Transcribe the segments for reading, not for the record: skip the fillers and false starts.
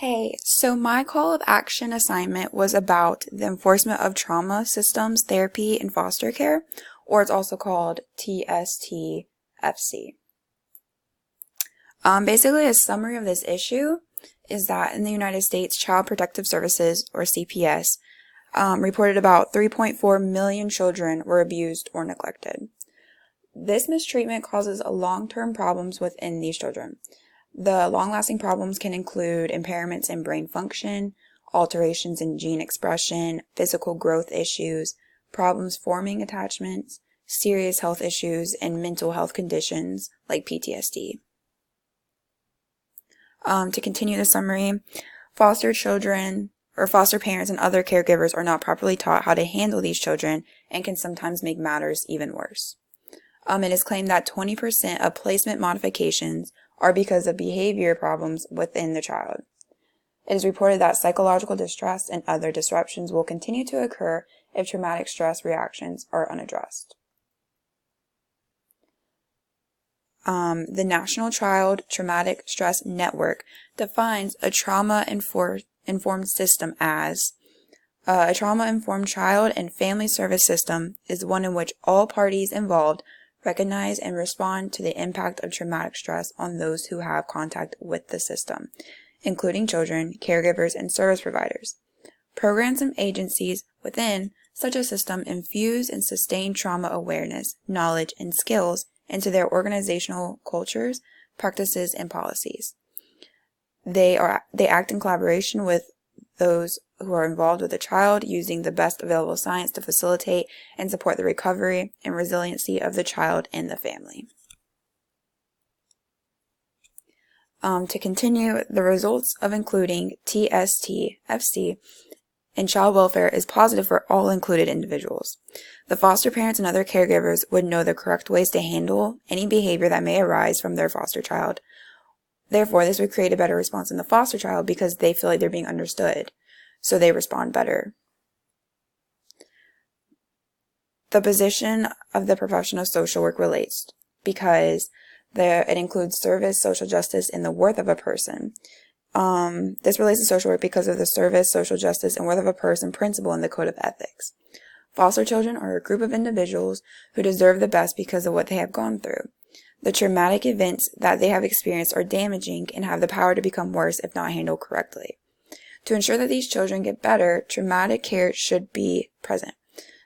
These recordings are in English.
Hey, so my call of action assignment was about the enforcement of trauma systems therapy in foster care, or it's also called TSTFC. Basically, a summary of this issue is that in the United States, Child Protective Services, or CPS, reported about 3.4 million children were abused or neglected. This mistreatment causes long-term problems within these children. The long-lasting problems can include impairments in brain function, alterations in gene expression, physical growth issues, problems forming attachments, serious health issues, and mental health conditions like PTSD. To continue the summary, foster children or foster parents and other caregivers are not properly taught how to handle these children and can sometimes make matters even worse. It is claimed that 20% of placement modifications are because of behavior problems within the child. It is reported that psychological distress and other disruptions will continue to occur if traumatic stress reactions are unaddressed. The National Child Traumatic Stress Network defines a trauma-informed system as a trauma-informed child and family service system is one in which all parties involved recognize and respond to the impact of traumatic stress on those who have contact with the system, including children, caregivers, and service providers. Programs and agencies within such a system infuse and sustain trauma awareness, knowledge, and skills into their organizational cultures, practices, and policies. They act in collaboration with those who are involved with the child, using the best available science to facilitate and support the recovery and resiliency of the child and the family. To continue, the results of including TSTFC in child welfare is positive for all included individuals. The foster parents and other caregivers would know the correct ways to handle any behavior that may arise from their foster child. Therefore, this would create a better response in the foster child because they feel like they're being understood, so they respond better. The position of the profession of social work relates because it includes service, social justice, and the worth of a person. This relates to social work because of the service, social justice, and worth of a person principle in the Code of Ethics. Foster children are a group of individuals who deserve the best because of what they have gone through. The traumatic events that they have experienced are damaging and have the power to become worse if not handled correctly. To ensure that these children get better, traumatic care should be present.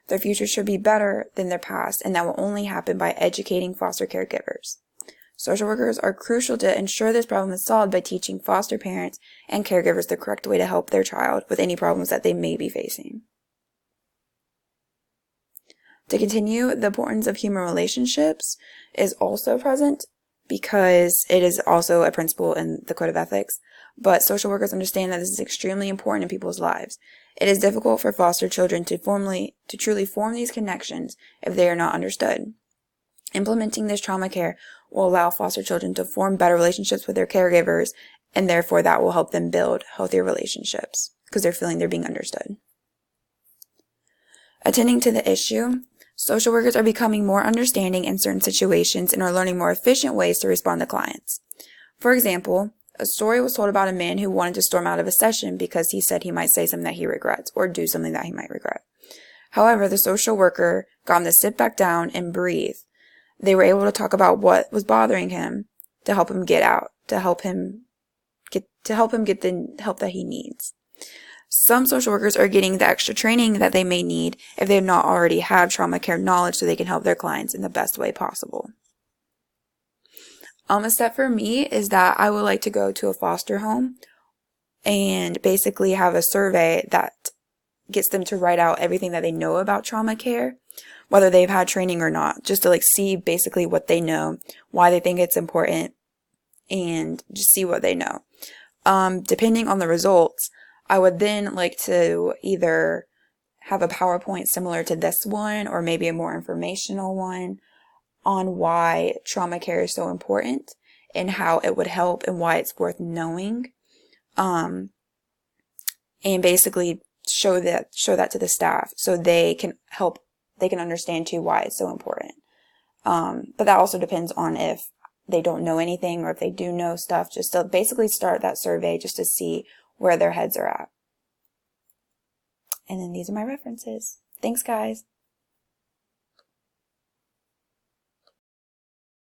Their future should be better than their past, and that will only happen by educating foster caregivers. Social workers are crucial to ensure this problem is solved by teaching foster parents and caregivers the correct way to help their child with any problems that they may be facing. To continue, the importance of human relationships is also present because it is also a principle in the Code of Ethics, but social workers understand that this is extremely important in people's lives. It is difficult for foster children to truly form these connections if they are not understood. Implementing this trauma care will allow foster children to form better relationships with their caregivers, and therefore that will help them build healthier relationships because they're feeling they're being understood. Attending to the issue, social workers are becoming more understanding in certain situations and are learning more efficient ways to respond to clients. For example, a story was told about a man who wanted to storm out of a session because he said he might say something that he regrets or do something that he might regret. However, the social worker got him to sit back down and breathe. They were able to talk about what was bothering him to help him get out, to help him get the help that he needs. Some social workers are getting the extra training that they may need if they do not already have trauma care knowledge so they can help their clients in the best way possible. A step for me is that I would like to go to a foster home and basically have a survey that gets them to write out everything that they know about trauma care, whether they've had training or not, just to see basically what they know, why they think it's important, and just see what they know. Depending on the results, I would then like to either have a PowerPoint similar to this one or maybe a more informational one on why trauma care is so important and how it would help and why it's worth knowing. And basically show that to the staff so they can understand too why it's so important. But that also depends on if they don't know anything or if they do know stuff, just to basically start that survey just to see where their heads are at. And then these are my references. Thanks, guys.